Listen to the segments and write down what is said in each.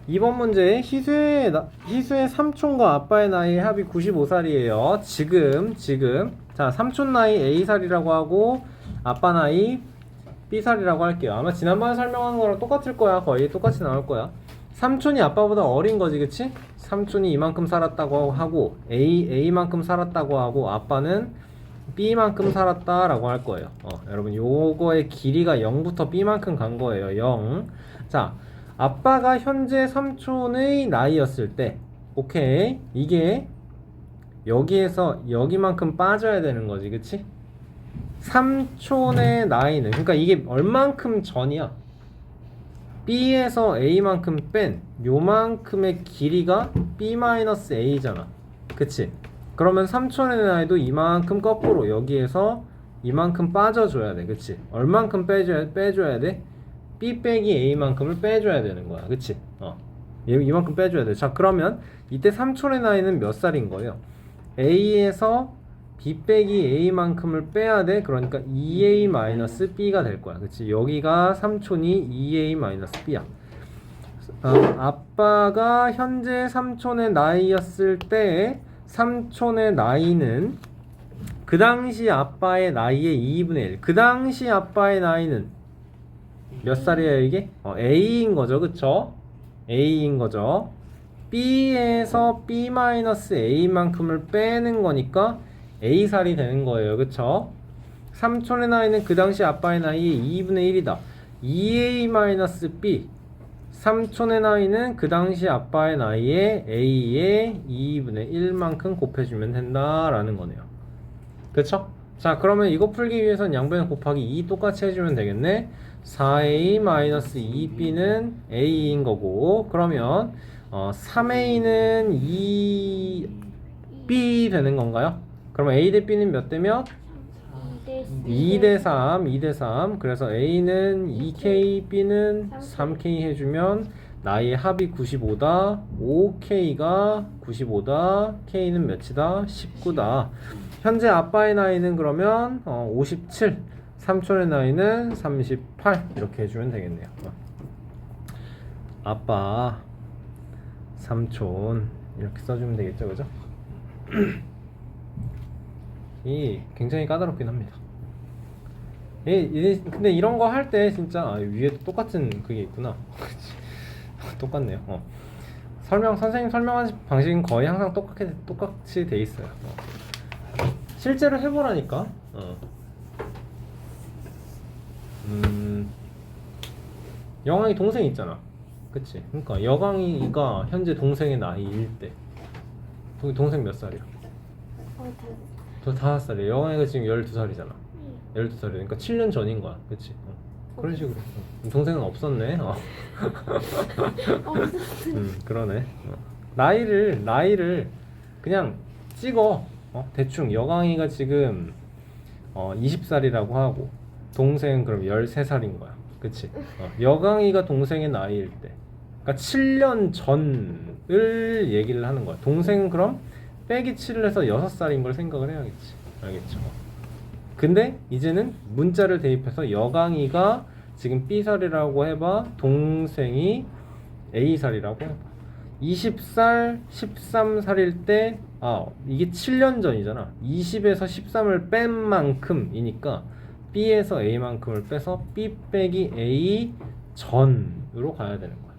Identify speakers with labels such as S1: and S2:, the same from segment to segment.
S1: 이번 문제 희수의 삼촌과 아빠의 나이 합이 95살이에요. 지금 자, 삼촌 나이 A살이라고 하고 아빠 나이 B살이라고 할게요. 아마 지난번에 설명한 거랑 똑같을 거야. 거의 똑같이 나올 거야. 삼촌이 아빠보다 어린 거지, 그치? 삼촌이 이만큼 살았다고 하고 A만큼 살았다고 하고 아빠는 B만큼 살았다라고 할 거예요. 여러분 요거의 길이가 0부터 B만큼 간 거예요. 0. 자, 아빠가 현재 삼촌의 나이였을 때, 오케이, 이게 여기에서 여기만큼 빠져야 되는 거지, 그치? 삼촌의 나이는, 그러니까 이게 얼만큼 전이야? B에서 A만큼 뺀 요만큼의 길이가 B-A잖아, 그치? 그러면 삼촌의 나이도 이만큼 거꾸로 여기에서 이만큼 빠져줘야 돼, 그치? 얼만큼 빼줘야 돼? B 빼기 A만큼을 빼줘야 되는 거야, 그치? 이만큼 빼줘야 돼. 자, 그러면 이때 삼촌의 나이는 몇 살인 거예요? A에서 B 빼기 A만큼을 빼야 돼. 그러니까 2A-B가 될 거야, 그치? 여기가 삼촌이 2A-B야. 아빠가 현재 삼촌의 나이였을 때 삼촌의 나이는 그 당시 아빠의 나이의 2분의 1. 그 당시 아빠의 나이는 몇 살이에요, 이게? A인 거죠, 그쵸? A인 거죠. B에서 B-A만큼을 빼는 거니까 A살이 되는 거예요, 그쵸? 삼촌의 나이는 그 당시 아빠의 나이의 2분의 1이다. 2A-B. 삼촌의 나이는 그 당시 아빠의 나이에 A의 2분의 1만큼 곱해주면 된다라는 거네요. 그쵸? 자, 그러면 이거 풀기 위해서는 양변 곱하기 2 똑같이 해주면 되겠네. 4A-2B는 A인 거고, 그러면 3A는 2B 되는 건가요? 그러면 A 대 B는 몇 대 몇? 2대 3, 2대 3. 그래서 A는 2K, B는 3K 해주면 나의 합이 95다. 5K가 95다. K는 몇이다? 19다. 현재 아빠의 나이는 그러면 57. 삼촌의 나이는 38. 이렇게 해주면 되겠네요. 아빠, 삼촌 이렇게 써주면 되겠죠, 그죠? 이 굉장히 까다롭긴 합니다. 근데 이런 거 할 때 진짜 위에도 똑같은 그게 있구나. 똑같네요. 선생님 설명하는 방식은 거의 항상 똑같이 돼 있어요. 실제로 해보라니까. 여강이 동생 있잖아, 그치? 그러니까 여강이가 현재 동생의 나이일 때 동생 몇 살이야? 저 5살이야. 여강이가 지금 12살이잖아. 12살이니까 그러니까 7년 전인 거야, 그치? 그런 식으로. 동생은 없었네. 그러네. 나이를 그냥 찍어. 대충 여강이가 지금 20살이라고 하고 동생은 그럼 13살인 거야, 그치? 여강이가 동생의 나이일 때, 그러니까 7년 전을 얘기를 하는 거야. 동생은 그럼 빼기 7을 해서 6살인 걸 생각을 해야겠지. 알겠죠? 근데 이제는 문자를 대입해서 여강이가 지금 B살이라고 해봐. 동생이 A살이라고 해봐. 20살, 13살일 때 이게 7년 전이잖아. 20에서 13을 뺀 만큼이니까 B에서 A만큼을 빼서 B 빼기 A 전으로 가야 되는 거야.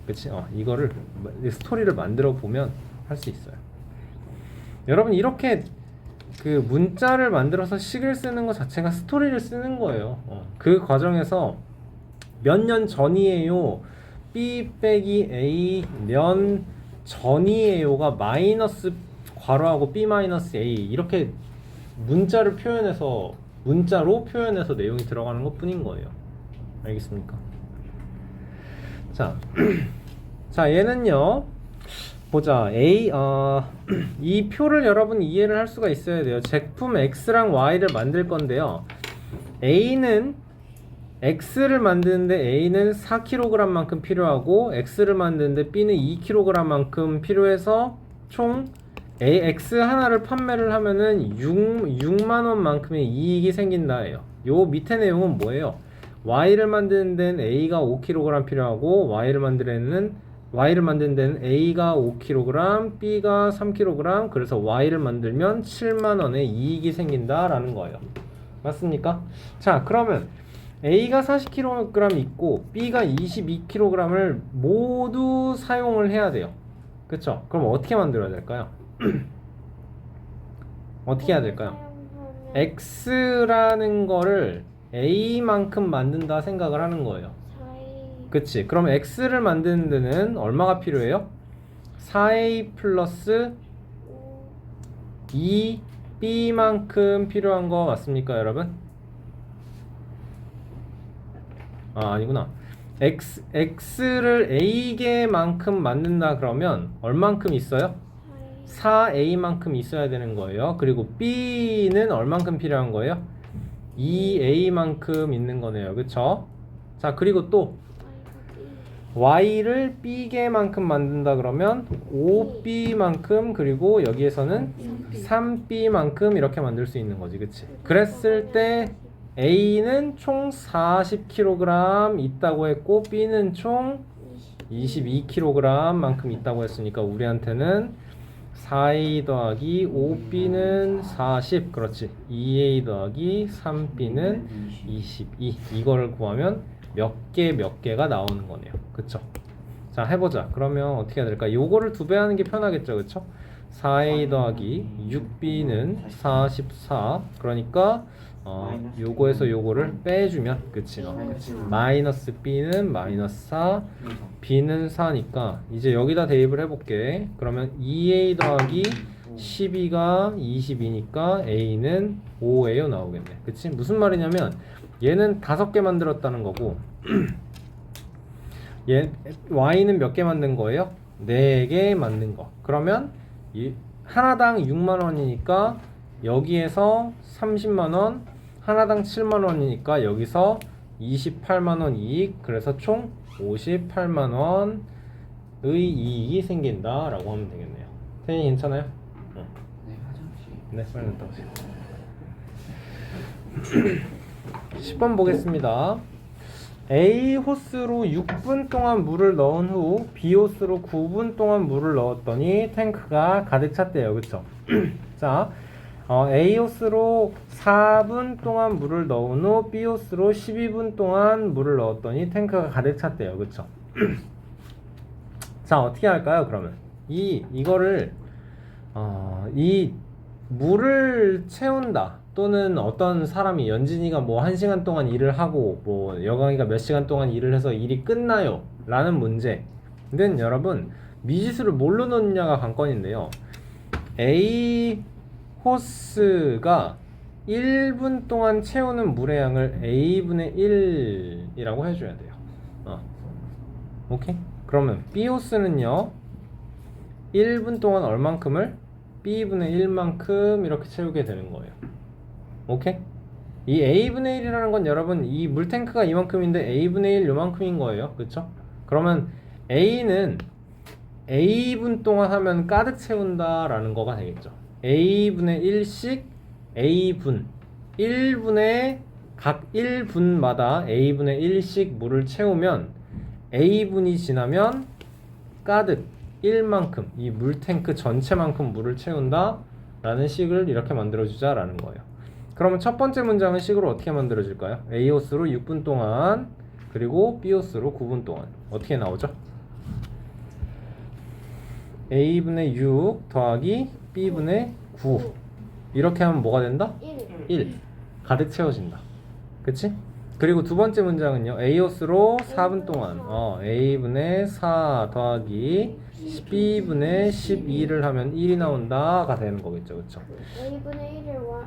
S1: 그치? 이거를 스토리를 만들어 보면 할 수 있어요. 여러분 이렇게 그 문자를 만들어서 식을 쓰는 것 자체가 스토리를 쓰는 거예요. 그 과정에서 몇 년 전이에요, B 빼기 A 년 전이에요가 마이너스 괄호하고 B 마이너스 A 이렇게 문자로 표현해서 내용이 들어가는 것 뿐인 거예요. 알겠습니까? 자, 자, 얘는요, 보자. 이 표를 여러분 이해를 할 수가 있어야 돼요. 제품 X랑 Y를 만들 건데요. A는 X를 만드는데 A는 4kg만큼 필요하고 X를 만드는데 B는 2kg만큼 필요해서 총 X 하나를 판매를 하면은 6만원만큼의 이익이 생긴다예요. 요 밑에 내용은 뭐예요? Y를 만드는 데는 A가 5kg 필요하고 Y를 만드는 데는 Y를 만드는 데는 A가 5kg, B가 3kg, 그래서 Y를 만들면 7만원의 이익이 생긴다라는 거예요. 맞습니까? 자, 그러면 A가 40kg 있고 B가 22kg을 모두 사용을 해야 돼요. 그쵸? 그럼 어떻게 만들어야 될까요? 어떻게 해야 될까요? X라는 거를 A만큼 만든다 생각을 하는 거예요. 그치? 그럼 X를 만드는 데는 얼마가 필요해요? 4A 플러스 2B만큼 필요한 거 맞습니까, 여러분? 아니구나. X를 A개만큼 만든다 그러면 얼만큼 있어요? 4A만큼 있어야 되는 거예요. 그리고 B는 얼만큼 필요한 거예요? 2A만큼 있는 거네요. 그쵸? 자, 그리고 또 Y를 B개만큼 만든다 그러면 5B만큼, 그리고 여기에서는 3B만큼 이렇게 만들 수 있는 거지. 그치? 그랬을 때 A는 총 40kg 있다고 했고 B는 총 22kg만큼 있다고 했으니까 우리한테는 4A 더하기 5B는 40, 그렇지. 2A 더하기 3B는 22. 이거를 구하면 몇 개가 나오는 거네요. 그쵸? 자, 해보자. 그러면 어떻게 해야 될까? 요거를 2배 하는 게 편하겠죠. 그쵸? 4A 더하기 6B는 44. 그러니까 요거에서 요거를 빼주면, 그치? 마이너스 B는 마이너스 4, B는 4니까 이제 여기다 대입을 해볼게. 그러면 2A 더하기 12가 22니까 A는 5예요 나오겠네. 그치? 무슨 말이냐면 얘는 5개 만들었다는 거고 Y는 몇 개 만든 거예요? 4개 만든 거. 그러면 하나당 6만원이니까 여기에서 30만원, 하나당 7만원이니까 여기서 28만원 이익, 그래서 총 58만원의 이익이 생긴다 라고 하면 되겠네요. 태연이 괜찮아요?
S2: 네, 화장실.
S1: 네, 빨리 갔다 오세요. 10번 보겠습니다. A 호스로 6분 동안 물을 넣은 후 B 호스로 9분 동안 물을 넣었더니 탱크가 가득 찼대요. 그쵸? 자, A 호스로 4분 동안 물을 넣은 후 B 호스로 12분 동안 물을 넣었더니 탱크가 가득 찼대요. 그쵸? 자, 어떻게 할까요? 그러면 이거를 이 물을 채운다, 또는 어떤 사람이, 연진이가 뭐 1시간 동안 일을 하고 뭐 여강이가 몇 시간 동안 일을 해서 일이 끝나요 라는 문제는 여러분 미지수를 뭘로 넣느냐가 관건인데요. A 호스가 1분 동안 채우는 물의 양을 A분의 1이라고 해줘야 돼요. 오케이? 그러면 B 호스는요 1분 동안 얼만큼을? B분의 1만큼 이렇게 채우게 되는 거예요. 오케이? 이 A분의 1이라는 건 여러분 이 물탱크가 이만큼인데 A분의 1 요만큼인 거예요. 그쵸? 그러면 A는 A분 동안 하면 가득 채운다 라는 거가 되겠죠. A분의 1씩 A분 1분에 각 1분마다 A분의 1씩 물을 채우면 A분이 지나면 가득 1만큼, 이 물탱크 전체만큼 물을 채운다 라는 식을 이렇게 만들어주자 라는 거예요. 그러면 첫 번째 문장은 식으로 어떻게 만들어질까요? A 호스로 6분 동안, 그리고 B 호스로 9분 동안. 어떻게 나오죠? A분의 6 더하기 B분의 9. 이렇게 하면 뭐가 된다? 1. 가득 채워진다. 그치? 그리고 두 번째 문장은요. A 호스로 4분 동안 A분의 4 더하기 B분의 12를 하면 1이 나온다가 되는 거겠죠. 그쵸?
S3: A분의 1을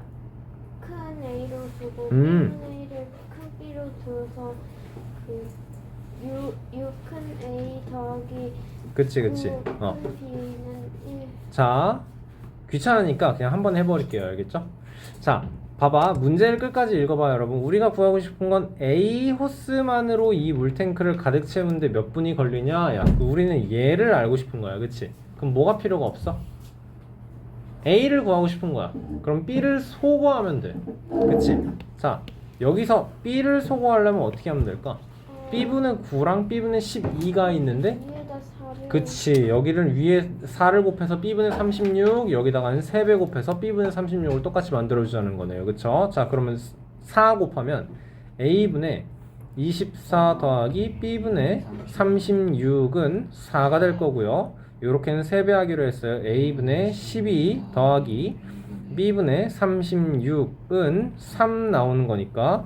S3: 큰 A로 두고 B분의 1을 큰 B로 두어서 그 6큰 A 더하기
S1: 그치.
S3: 큰 B는 1.
S1: 자, 귀찮으니까 그냥 한번 해버릴게요. 알겠죠? 자, 봐봐. 문제를 끝까지 읽어봐 여러분. 우리가 구하고 싶은 건 A 호스만으로 이 물탱크를 가득 채우는데 몇 분이 걸리냐? 야, 우리는 얘를 알고 싶은 거야. 그치? 그럼 뭐가 필요가 없어? A를 구하고 싶은 거야. 그럼 B를 소거하면 돼. 그치? 자, 여기서 B를 소거하려면 어떻게 하면 될까? B분의 9랑 B분의 12가 있는데
S3: 위에다 4 4를
S1: 그치. 여기를 위에 4를 곱해서 b분의 36 여기다가는 3배 곱해서 b분의 36을 똑같이 만들어주자는 거네요. 그쵸? 자 그러면 4 곱하면 a분의 24 더하기 b분의 36은 4가 될 거고요. 요렇게는 3배 하기로 했어요. a분의 12 더하기 b분의 36은 3 나오는 거니까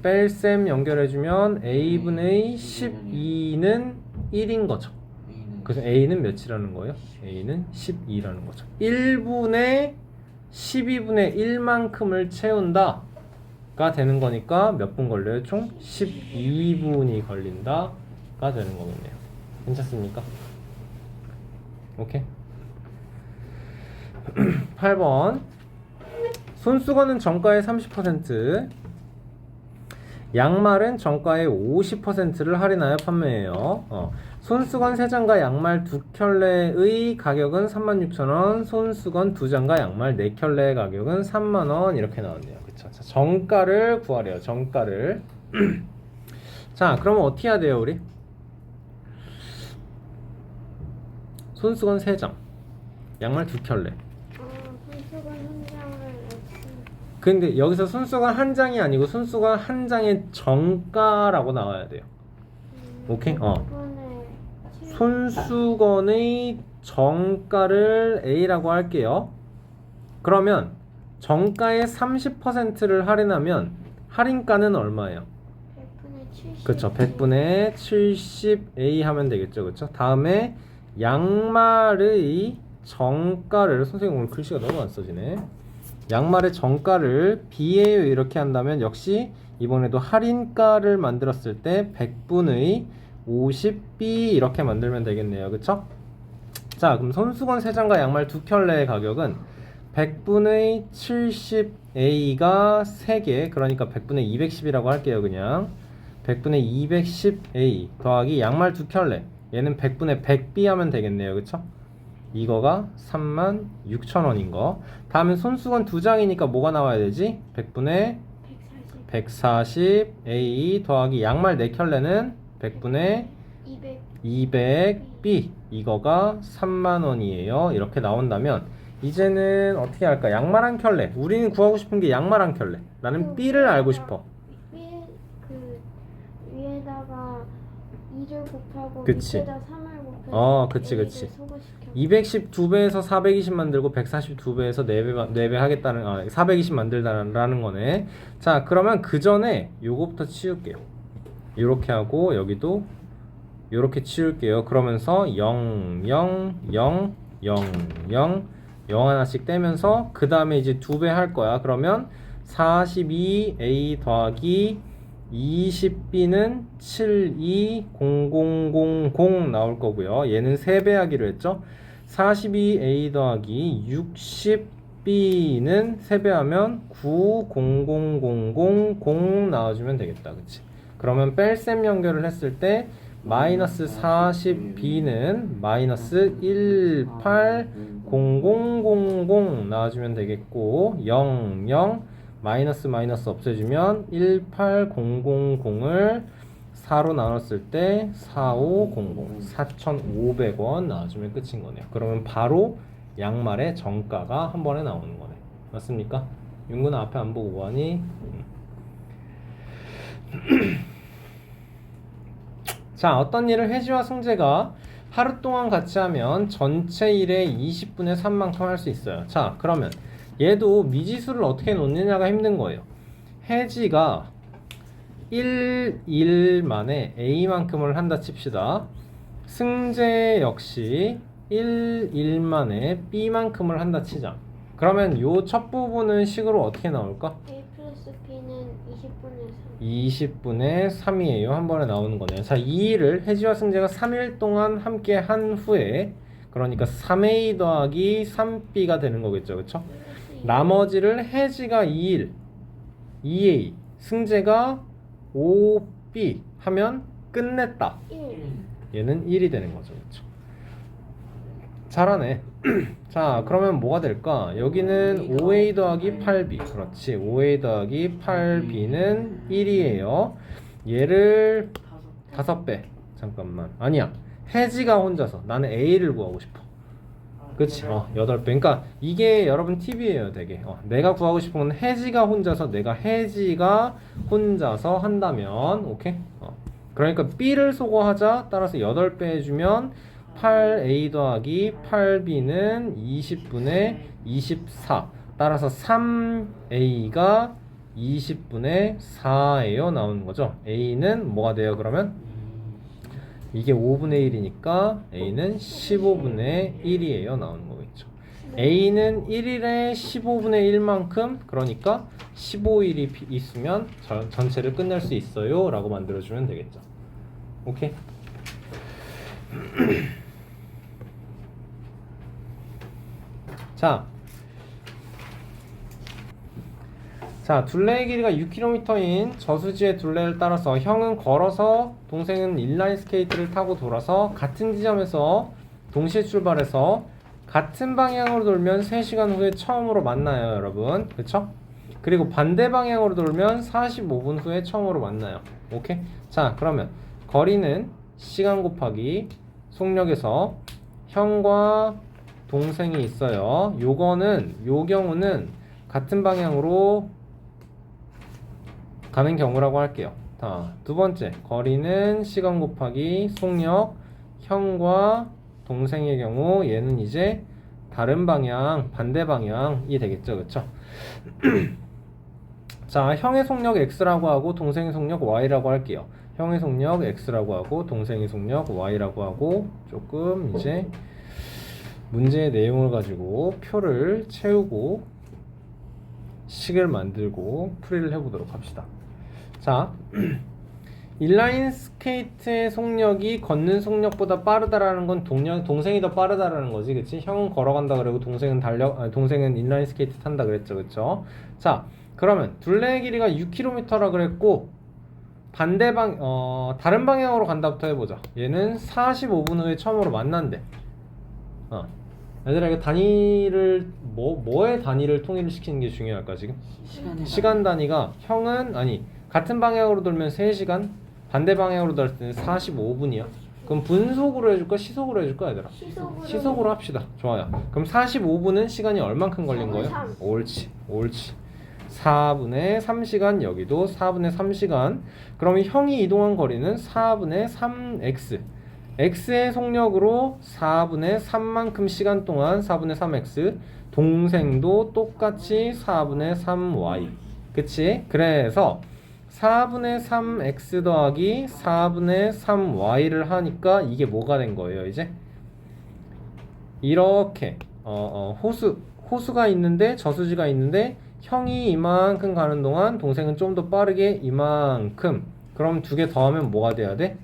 S1: 뺄셈 연결해주면 a분의 12는 1인 거죠. 그래서 a는 몇이라는 거예요? a는 12라는 거죠. 1분의 12분의 1만큼을 채운다 가 되는 거니까 몇 분 걸려요? 총 12분이 걸린다 가 되는 거겠네요. 괜찮습니까? 오케이. 8번 손수건은 정가의 30%, 양말은 정가의 50%를 할인하여 판매해요. 손수건 3장과 양말 2켤레의 가격은 36,000원, 손수건 2장과 양말 4켤레의 가격은 30,000원 이렇게 나왔네요. 그쵸? 자, 정가를 구하래요. 정가를. 자, 그러면 어떻게 해야 돼요, 우리? 손수건 3장, 양말 2켤레.
S3: 손수건 한 장을
S1: 근데 여기서 손수건 한 장이 아니고 손수건 한 장의 정가라고 나와야 돼요. 오케이? 손수건의 정가를 A라고 할게요. 그러면 정가의 30%를 할인하면 할인가는 얼마예요?
S3: 100분의 70.
S1: 그렇죠. 100분의 70A 하면 되겠죠. 그렇죠? 다음에 양말의 정가를, 선생님 오늘 글씨가 너무 안 써지네. 양말의 정가를 B예요 이렇게 한다면 역시 이번에도 할인가를 만들었을 때 100분의 50B 이렇게 만들면 되겠네요. 그쵸? 자, 그럼 손수건 3장과 양말 2켤레의 가격은 100분의 70A가 3개, 그러니까 100분의 210이라고 할게요. 그냥 100분의 210A 더하기 양말 2켤레, 얘는 100분의 100B 하면 되겠네요. 그쵸? 이거가 36,000원인 거. 다음에 손수건 2장이니까 뭐가 나와야 되지? 100분의 140A 더하기 양말 4켤레는 100분의 200B, 이거가 30,000원이에요. 이렇게 나온다면 이제는 어떻게 할까? 양말 한 켤레. 우리는 구하고 싶은 게 양말 한 켤레. 나는 B를 알고 싶어.
S3: 위에다가 2를 곱하고
S1: 그치.
S3: 밑에다 3을 곱해서
S1: 그치.
S3: A를 소거시켜.
S1: 212배에서 420 만들고 142배에서 4배 하겠다는, 420 만들다라는 거네. 자, 그러면 그 전에 요거부터 치울게요. 요렇게 하고 여기도 요렇게 치울게요. 그러면서 0, 0, 0, 0, 0, 0 하나씩 떼면서 그 다음에 이제 2배 할 거야. 그러면 42A 더하기 20B는 720000 나올 거고요. 얘는 3배 하기로 했죠. 42A 더하기 60B는 3배 하면 900000 나와주면 되겠다. 그치? 그러면 뺄셈 연결을 했을 때 마이너스 40B는 마이너스 180000 나와주면 되겠고 0, 0 마이너스 마이너스 없애주면 18000을 4로 나눴을 때 4500, 4,500원 나와주면 끝인 거네요. 그러면 바로 양말의 정가가 한 번에 나오는 거네. 맞습니까? 윤구는 앞에 안 보고 뭐하니? 자, 어떤 일을 혜지와 승재가 하루 동안 같이 하면 전체 일의 20분의 3만큼 할 수 있어요. 자, 그러면 얘도 미지수를 어떻게 놓느냐가 힘든 거예요. 혜지가 1일 만에 A만큼을 한다 칩시다. 승재 역시 1일 만에 B만큼을 한다 치자. 그러면 요 첫 부분은 식으로 어떻게 나올까?
S3: A 플러스 B는 20분의 3.
S1: 20분의 3이에요. 한 번에 나오는 거네요. 자, 이 일을 혜지와 승재가 3일 동안 함께 한 후에, 그러니까 3A 더하기 3B가 되는 거겠죠. 그쵸? 나머지를 혜지가 2일, 2A, 승재가 5B 하면 끝냈다.
S3: 1.
S1: 얘는 1이 되는 거죠. 그쵸? 잘하네. 자, 그러면 뭐가 될까? 여기는 5A 더하기 8B. 그렇지. 5A 더하기 8B는 1이에요. 얘를 5배. 잠깐만. 아니야. 혜지가 혼자서 나는 A를 구하고 싶어. 그치? 8배. 그러니까 이게 여러분 팁이에요, 되게. 내가 구하고 싶은 건 혜지가 혼자서, 내가 혜지가 혼자서 한다면, 오케이? 그러니까 B를 소거하자. 따라서 8배 해주면 8A 더하기 8B는 20분의 24. 따라서 3A가 20분의 4예요. 나오는 거죠. A는 뭐가 돼요, 그러면? 이게 5분의 1이니까 A는 15분의 1이에요. 나오는 거겠죠. A는 1일에 15분의 1만큼, 그러니까 15일이 있으면 전체를 끝낼 수 있어요 라고 만들어주면 되겠죠. 오케이? 자, 둘레의 길이가 6km인 저수지의 둘레를 따라서 형은 걸어서, 동생은 인라인 스케이트를 타고 돌아서 같은 지점에서 동시에 출발해서 같은 방향으로 돌면 3시간 후에 처음으로 만나요, 여러분. 그쵸? 그리고 반대 방향으로 돌면 45분 후에 처음으로 만나요. 오케이? 자, 그러면 거리는 시간 곱하기 속력에서 형과 동생이 있어요. 요 경우는 같은 방향으로 가는 경우라고 할게요. 자, 두 번째, 거리는 시간 곱하기 속력, 형과 동생의 경우 얘는 이제 다른 방향, 반대 방향이 되겠죠, 그쵸? 자, 형의 속력 X라고 하고 동생의 속력 Y라고 할게요. 형의 속력 X라고 하고 동생의 속력 Y라고 하고 조금 이제 문제의 내용을 가지고 표를 채우고 식을 만들고 풀이를 해보도록 합시다. 자, 인라인 스케이트의 속력이 걷는 속력보다 빠르다라는 건 동생이 더 빠르다라는 거지, 그치? 형은 걸어간다 그러고 동생은 인라인 스케이트 탄다 그랬죠, 그쵸? 자, 그러면 둘레의 길이가 6km라 그랬고 다른 방향으로 간다부터 해보자. 얘는 45분 후에 처음으로 만난대. 얘들아, 이거 단위를 뭐의 단위를 통일을 시키는 게 중요할까 지금? 시간 단위가 형은 같은 방향으로 돌면 3시간, 반대 방향으로 돌 때는 45분이야. 그럼 분속으로 해줄까? 시속으로 해줄까, 얘들아? 시속으로 합시다. 좋아요. 그럼 45분은 시간이 얼만큼 걸린 거예요? 옳지. 4분의 3시간, 여기도 4분의 3시간. 그러면 형이 이동한 거리는 4분의 3x. x의 속력으로 4분의 3만큼 시간 동안 4분의 3x. 동생도 똑같이 4분의 3y. 그치? 그래서 4분의 3x 더하기 4분의 3y를 하니까 이게 뭐가 된 거예요, 이제? 이렇게 호수가 있는데, 저수지가 있는데 형이 이만큼 가는 동안 동생은 좀 더 빠르게 이만큼. 그럼 두 개 더하면 뭐가 돼야 돼?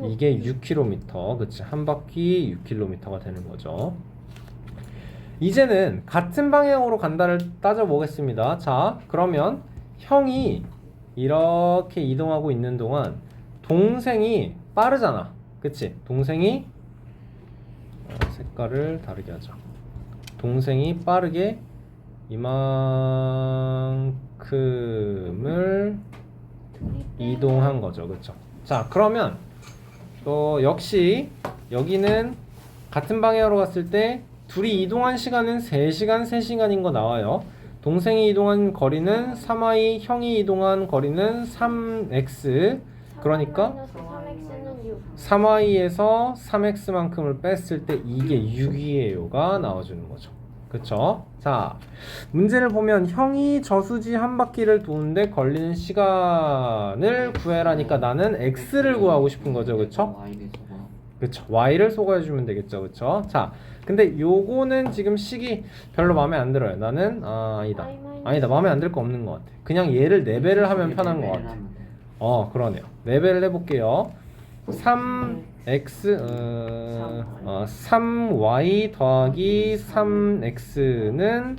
S1: 이게 6km. 그치? 한 바퀴 6km가 되는 거죠. 이제는 같은 방향으로 간다를 따져보겠습니다. 자, 그러면 형이 이렇게 이동하고 있는 동안 동생이 빠르잖아. 그치? 동생이 색깔을 다르게 하자. 동생이 빠르게 이만큼을 이동한 거죠. 그쵸? 자, 그러면 또 역시 여기는 같은 방향으로 갔을 때 둘이 이동한 시간은 3시간, 3시간인 거 나와요. 동생이 이동한 거리는 3y, 형이 이동한 거리는 3x. 그러니까 3y에서 3x만큼을 뺐을 때 이게 6이에요가 나와주는 거죠. 그쵸? 자, 문제를 보면 형이 저수지 한 바퀴를 도는데 걸리는 시간을 구해라니까 나는 x를 구하고 싶은 거죠. 그쵸? 그쵸? y를 소거해주면 되겠죠. 그쵸? 자, 근데 요거는 지금 식이 별로 마음에 안 들어요. 나는 아니다, 마음에 안 들 거 없는 것 같아. 그냥 얘를 4배를 하면 편한 것 같아. 그러네요. 4배를 해볼게요. 3y 더하기 3x는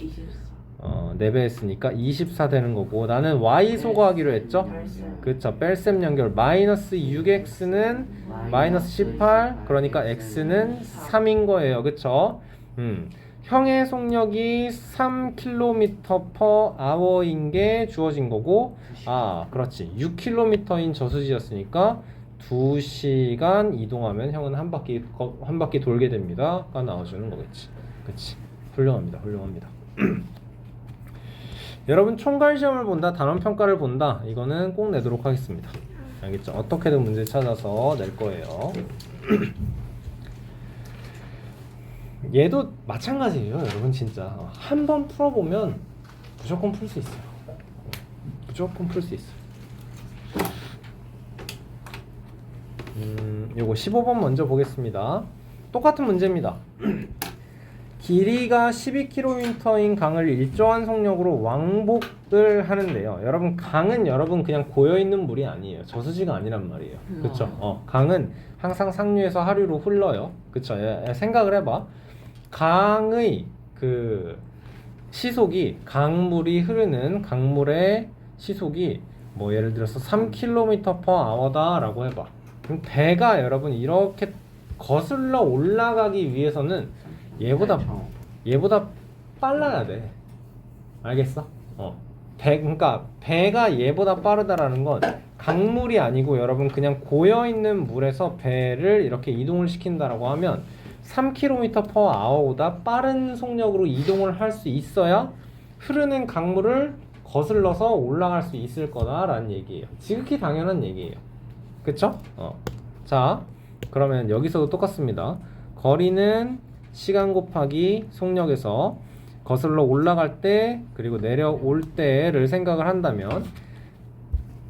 S1: 4배 했으니까 24 되는 거고, 나는 y 소거하기로 했죠? 그쵸? 뺄셈 연결. 마이너스 6x는 마이너스 18. 그러니까 x는 3인 거예요. 그쵸? 형의 속력이 3km/h인 게 주어진 거고, 그렇지. 6km인 저수지였으니까 2시간 이동하면 형은 한 바퀴 돌게 됩니다가 나와주는 거겠지. 그치? 훌륭합니다. 여러분 총괄 시험을 본다, 단원 평가를 본다. 이거는 꼭 내도록 하겠습니다. 알겠죠? 어떻게든 문제 찾아서 낼 거예요. 얘도 마찬가지예요, 여러분. 진짜 한 번 풀어보면 무조건 풀 수 있어요. 무조건 풀 수 있어요. 요거 15번 먼저 보겠습니다. 똑같은 문제입니다. 길이가 12km인 강을 일정한 속력으로 왕복을 하는데요. 여러분 강은 여러분 그냥 고여있는 물이 아니에요. 저수지가 아니란 말이에요. 그쵸? 강은 항상 상류에서 하류로 흘러요. 그쵸? 생각을 해봐. 강의 그 시속이, 강물이 흐르는 강물의 시속이 뭐 예를 들어서 3km/h다 라고 해봐. 그럼 배가 여러분 이렇게 거슬러 올라가기 위해서는 얘보다 빨라야 돼. 알겠어? 그러니까 배가 얘보다 빠르다라는 건 강물이 아니고 여러분 그냥 고여있는 물에서 배를 이렇게 이동을 시킨다라고 하면 3km/h보다 빠른 속력으로 이동을 할 수 있어야 흐르는 강물을 거슬러서 올라갈 수 있을 거다라는 얘기예요. 지극히 당연한 얘기예요. 그쵸? 자, 그러면 여기서도 똑같습니다. 거리는 시간 곱하기 속력에서 거슬러 올라갈 때 그리고 내려올 때를 생각을 한다면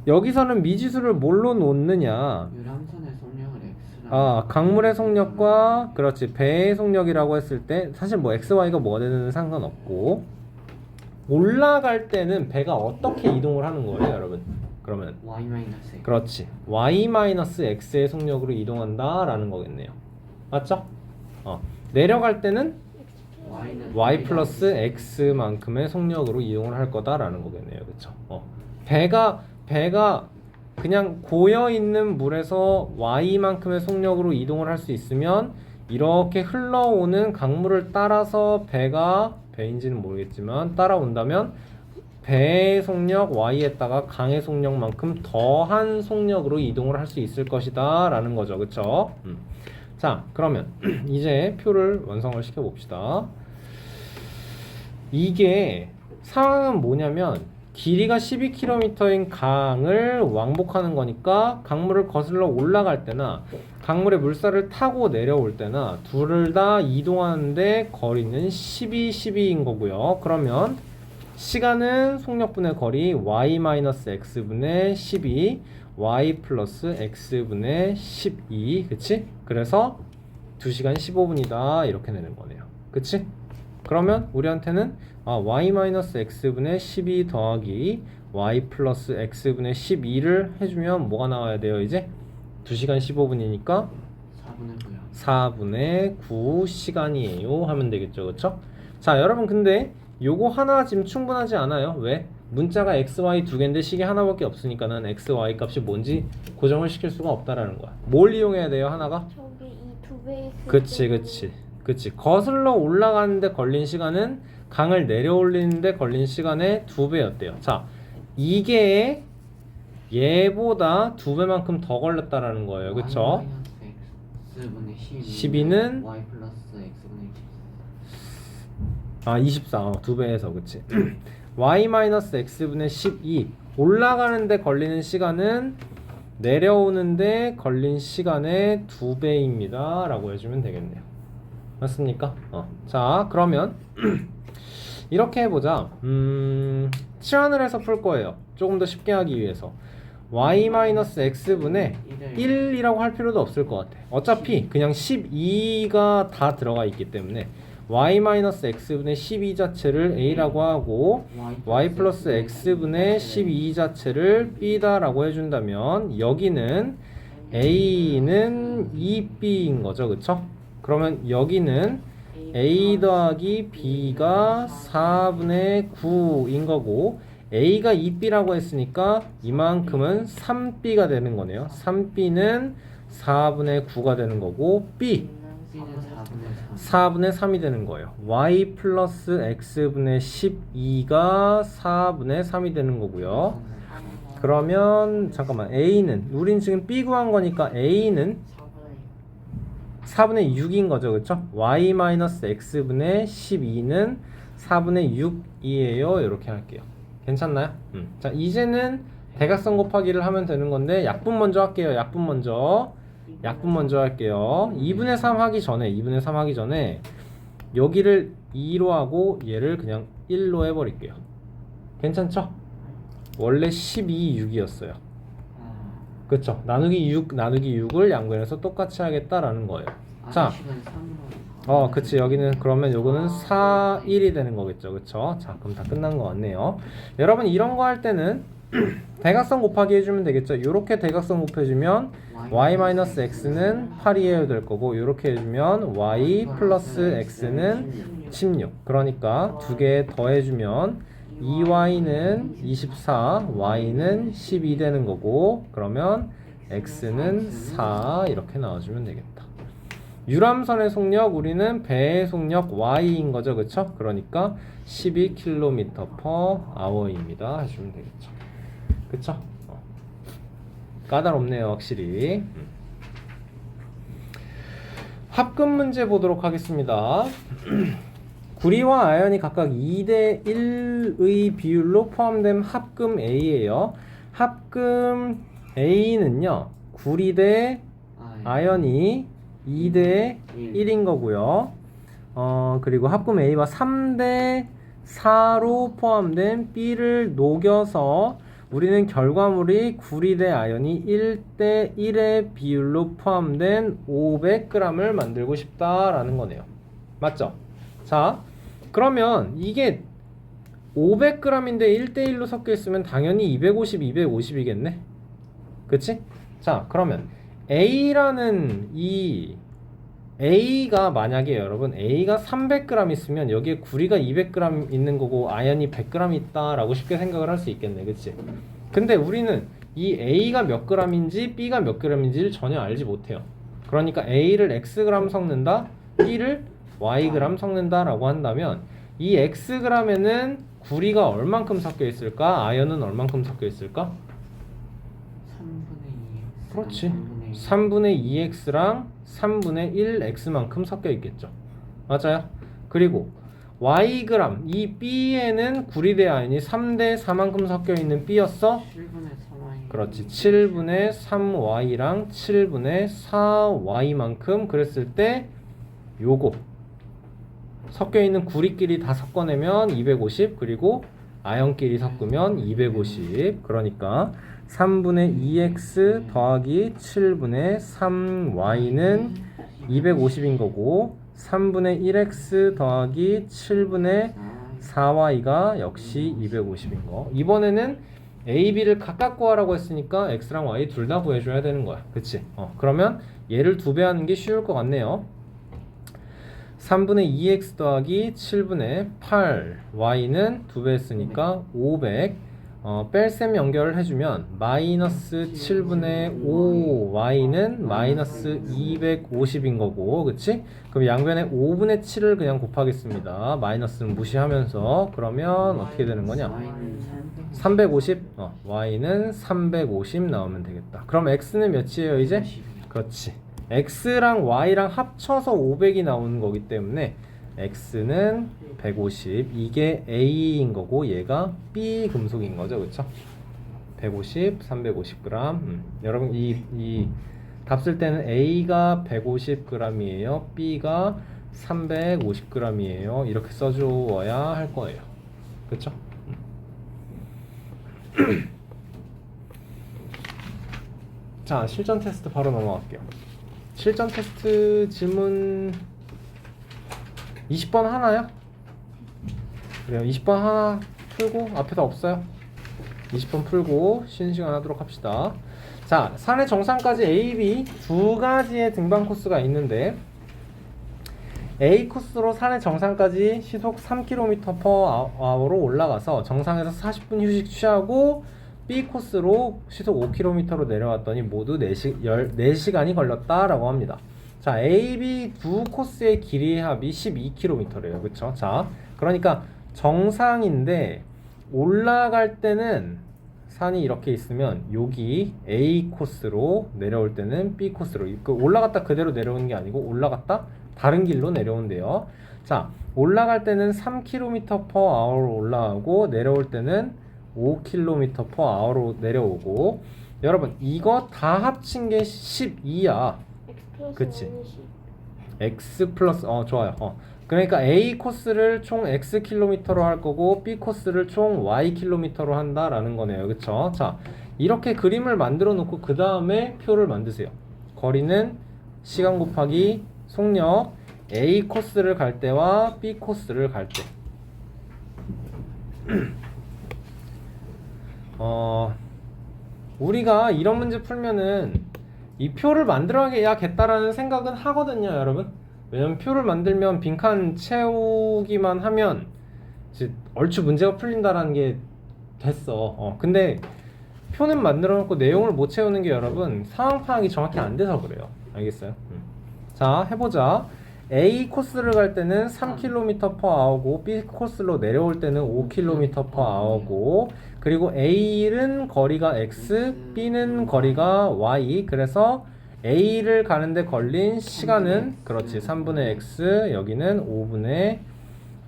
S1: 여기서는 미지수를 뭘로 놓느냐?
S2: 유람선의 속력을 x랑
S1: 강물의 속력과 그렇지 배의 속력이라고 했을 때 사실 뭐 x, y가 뭐가 되는 상관없고 올라갈 때는 배가 어떻게 이동을 하는 거예요, 여러분? 그러면
S2: y-x
S1: 그렇지 y-x의 속력으로 이동한다 라는 거겠네요. 맞죠? 내려갈 때는 y 플러스 x만큼의 속력으로 이동을 할 거다라는 거겠네요. 그쵸? 배가 그냥 고여있는 물에서 y만큼의 속력으로 이동을 할 수 있으면 이렇게 흘러오는 강물을 따라서 배인지는 모르겠지만 따라온다면 배의 속력 y에다가 강의 속력만큼 더한 속력으로 이동을 할 수 있을 것이다 라는 거죠. 그쵸? 자, 그러면 이제 표를 완성을 시켜 봅시다. 이게 상황은 뭐냐면 길이가 12km인 강을 왕복하는 거니까 강물을 거슬러 올라갈 때나 강물의 물살을 타고 내려올 때나 둘을 다 이동하는데 거리는 12인 거고요. 그러면 시간은 속력분의 거리 y-x분의 12 y 플러스 x분의 12 그치? 그래서 2시간 15분이다 이렇게 내는 거네요. 그치? 그러면 우리한테는 y-x분의 12 더하기 y 플러스 x분의 12를 해주면 뭐가 나와야 돼요 이제? 2시간 15분이니까 4분의 9 시간이에요 하면 되겠죠. 그쵸? 자, 여러분 근데 요거 하나 지금 충분하지 않아요. 왜? 문자가 x, y 두 개인데 식이 하나밖에 없으니까는 x, y 값이 뭔지 고정을 시킬 수가 없다라는 거야. 뭘 이용해야 돼요 하나가?
S3: 저기 이 두 배의
S1: 그치. 거슬러 올라가는데 걸린 시간은 강을 내려올리는데 걸린 시간의 2배였대요. 자, 이게 얘보다 2배만큼 더 걸렸다라는 거예요. 그쵸?
S2: x분의
S1: 12는
S2: y 플러스 x분의
S1: 24 2배에서 그치. y-x분의 12 올라가는데 걸리는 시간은 내려오는데 걸린 시간의 2배입니다 라고 해주면 되겠네요. 맞습니까? 자, 그러면 이렇게 해보자. 치환을 해서 풀 거예요. 조금 더 쉽게 하기 위해서 y-x분의 1이라고 할 필요도 없을 것 같아. 어차피 그냥 12가 다 들어가 있기 때문에 y-x분의 12 자체를 a라고 하고 y 플러스 x분의 12 자체를 b다라고 해준다면 여기는 a는 2b인 거죠. 그쵸? 그러면 여기는 a 더하기 b가 4분의 9인 거고 a가 2b라고 했으니까 이만큼은 3b가 되는 거네요. 3b는 4분의 9가 되는 거고 b 4분의 3이 되는 거예요. y 플러스 x분의 12가 4분의 3이 되는 거고요. 그러면 잠깐만 A는 우린 지금 B 구한 거니까 A는 4분의 6인 거죠, 그쵸? y-x분의 12는 4분의 6이에요. 이렇게 할게요. 괜찮나요? 자, 이제는 대각선 곱하기를 하면 되는 건데 약분 먼저 할게요. 약분 먼저 할게요. 2분의 3 하기 전에 여기를 2로 하고 얘를 그냥 1로 해버릴게요. 괜찮죠? 원래 12, 6이었어요. 그쵸? 나누기 6을 양변에서 똑같이 하겠다라는 거예요. 자, 그치. 여기는 그러면 요거는 4, 1이 되는 거겠죠. 그쵸? 자, 그럼 다 끝난 것 같네요. 여러분 이런 거 할 때는 대각선 곱하기 해주면 되겠죠. 요렇게 대각선 곱해주면 y-x는 8이어야 될 거고, 요렇게 해주면 y 플러스 x는 16. 그러니까 두 개 더해주면 2y는 24, y는 12 되는 거고, 그러면 x는 4 이렇게 나와주면 되겠다. 유람선의 속력, 우리는 배의 속력 y인 거죠, 그쵸? 그러니까 12km/h입니다 해주면 되겠죠. 그쵸? 까다롭네요, 확실히. 합금 문제 보도록 하겠습니다. 구리와 아연이 각각 2대 1의 비율로 포함된 합금 A예요. 합금 A는요, 구리 대 아연이 2대 1인 거고요. 그리고 합금 A와 3대 4로 포함된 B를 녹여서 우리는 결과물이 구리 대 아연이 1대 1의 비율로 포함된 500g을 만들고 싶다라는 거네요. 맞죠? 자, 그러면 이게 500g인데 1대 1로 섞여 있으면 당연히 250, 250이겠네? 그치? 자, 그러면 A라는 이 A가 만약에 여러분 A가 300g 있으면 여기에 구리가 200g 있는 거고 아연이 100g 있다라고 쉽게 생각을 할 수 있겠네, 그치? 근데 우리는 이 A가 몇 g인지 B가 몇 g인지를 전혀 알지 못해요. 그러니까 A를 xg 섞는다, B를 yg 섞는다 라고 한다면 이 xg에는 구리가 얼만큼 섞여 있을까? 아연은 얼만큼 섞여 있을까?
S2: 3분의 2x.
S1: 그렇지. 3분의 2x랑 3분의 1x만큼 섞여 있겠죠. 맞아요. 그리고 yg, 이 b에는 구리 대 아연이 3대 4만큼 섞여 있는 b였어?
S2: 7분의 3y.
S1: 그렇지. 7분의 3y랑 7분의 4y만큼 그랬을 때 요거 섞여 있는 구리끼리 다 섞어내면 250, 그리고 아연끼리 섞으면 250. 그러니까 3분의 2x 더하기 7분의 3y는 250인 거고, 3분의 1x 더하기 7분의 4y가 역시 250인 거. 이번에는 a, b를 각각 구하라고 했으니까 x랑 y 둘 다 구해줘야 되는 거야. 그치? 그러면 얘를 2배 하는 게 쉬울 것 같네요. 3분의 2x 더하기 7분의 8y는 2배 했으니까 500. 뺄셈 연결을 해주면 마이너스 7분의 5y는 마이너스 250인 거고, 그치? 그럼 양변에 5분의 7을 그냥 곱하겠습니다. 마이너스는 무시하면서. 그러면 어떻게 되는 거냐? 350? y는 350 나오면 되겠다. 그럼 x는 몇이에요 이제? 그렇지. x랑 y랑 합쳐서 500이 나오는 거기 때문에 x는 150, 이게 A인 거고 얘가 B 금속인 거죠, 그쵸? 150, 350g. 여러분 이 답 쓸 때는 A가 150g이에요, B가 350g이에요. 이렇게 써주어야 할 거예요, 그쵸? 자, 실전 테스트 바로 넘어갈게요. 실전 테스트 질문 20번 하나요? 그래요. 20번 하나 풀고 앞에다 없어요. 20번 풀고 쉬는 시간 하도록 합시다. 자, 산의 정상까지 A, B 두 가지의 등반 코스가 있는데, A 코스로 산의 정상까지 시속 3km/h로 올라가서 정상에서 40분 휴식 취하고, B 코스로 시속 5km로 내려왔더니 모두 4시간이 걸렸다라고 합니다. 자, A, B 두 코스의 길이의 합이 12km래요. 그쵸? 자, 그러니까 정상인데 올라갈 때는 산이 이렇게 있으면 여기 A 코스로 내려올 때는 B 코스로 올라갔다 그대로 내려오는 게 아니고 올라갔다 다른 길로 내려온대요. 자, 올라갈 때는 3km/h로 올라가고 내려올 때는 5km/h로 내려오고 여러분 이거 다 합친 게 12야.
S3: X 플러스
S1: 그치.
S3: Y는 10.
S1: X 플러스 좋아요. 그러니까 A 코스를 총 X 킬로미터로 할 거고 B 코스를 총 Y 킬로미터로 한다라는 거네요. 그쵸? 자, 이렇게 그림을 만들어 놓고 그 다음에 표를 만드세요. 거리는 시간 곱하기 속력 A 코스를 갈 때와 B 코스를 갈 때. 우리가 이런 문제 풀면은 이 표를 만들어야겠다라는 생각은 하거든요, 여러분. 왜냐면 표를 만들면 빈칸 채우기만 하면 이제 얼추 문제가 풀린다라는 게 됐어. 근데 표는 만들어 놓고 내용을 못 채우는 게 여러분 상황 파악이 정확히 안 돼서 그래요. 알겠어요? 자, 해보자. A 코스를 갈 때는 3km/h고 B 코스로 내려올 때는 5km/h고 그리고 A는 거리가 X, B는 거리가 Y. 그래서 A를 가는데 걸린 시간은 그렇지 3분의 X, 여기는 5분의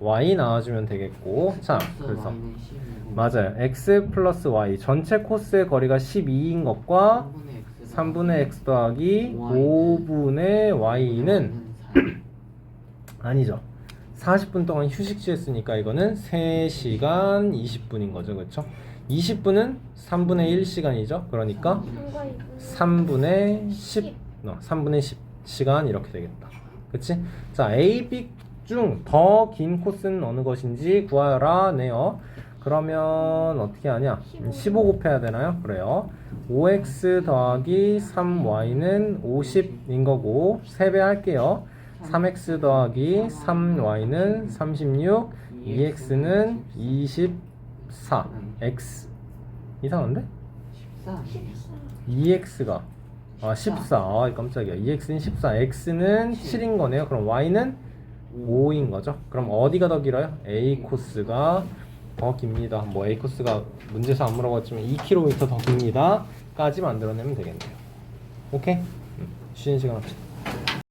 S1: Y 나와주면 되겠고. 자, 그래서
S2: Y는 12고
S1: 맞아요. X 플러스 Y 전체 코스의 거리가 12인 것과 3분의 X 더하기 5분의 Y는 아니죠. 40분 동안 휴식 취했으니까 이거는 3시간 20분인 거죠. 그렇죠? 20분은 3분의 1시간이죠. 그러니까 3분의 10 시간 이렇게 되겠다. 그치? 자, A, B 중 더 긴 코스는 어느 것인지 구하여라 네요. 그러면 어떻게 하냐? 15 곱해야 되나요? 그래요. 5x 더하기 3y는 50인 거고 3배 할게요. 3x 더하기 3y는 36, 2x는 24. x 이상한데? 2x가 14. 깜짝이야. 2x는 14. x는 7인 거네요. 그럼 y는 5인 거죠. 그럼 어디가 더 길어요? A 코스가 더 깁니다. 뭐 A 코스가 문제에서 안 물어봤지만 2km 더 깁니다. 까지 만들어내면 되겠네요. 오케이? 쉬는 시간 합시다.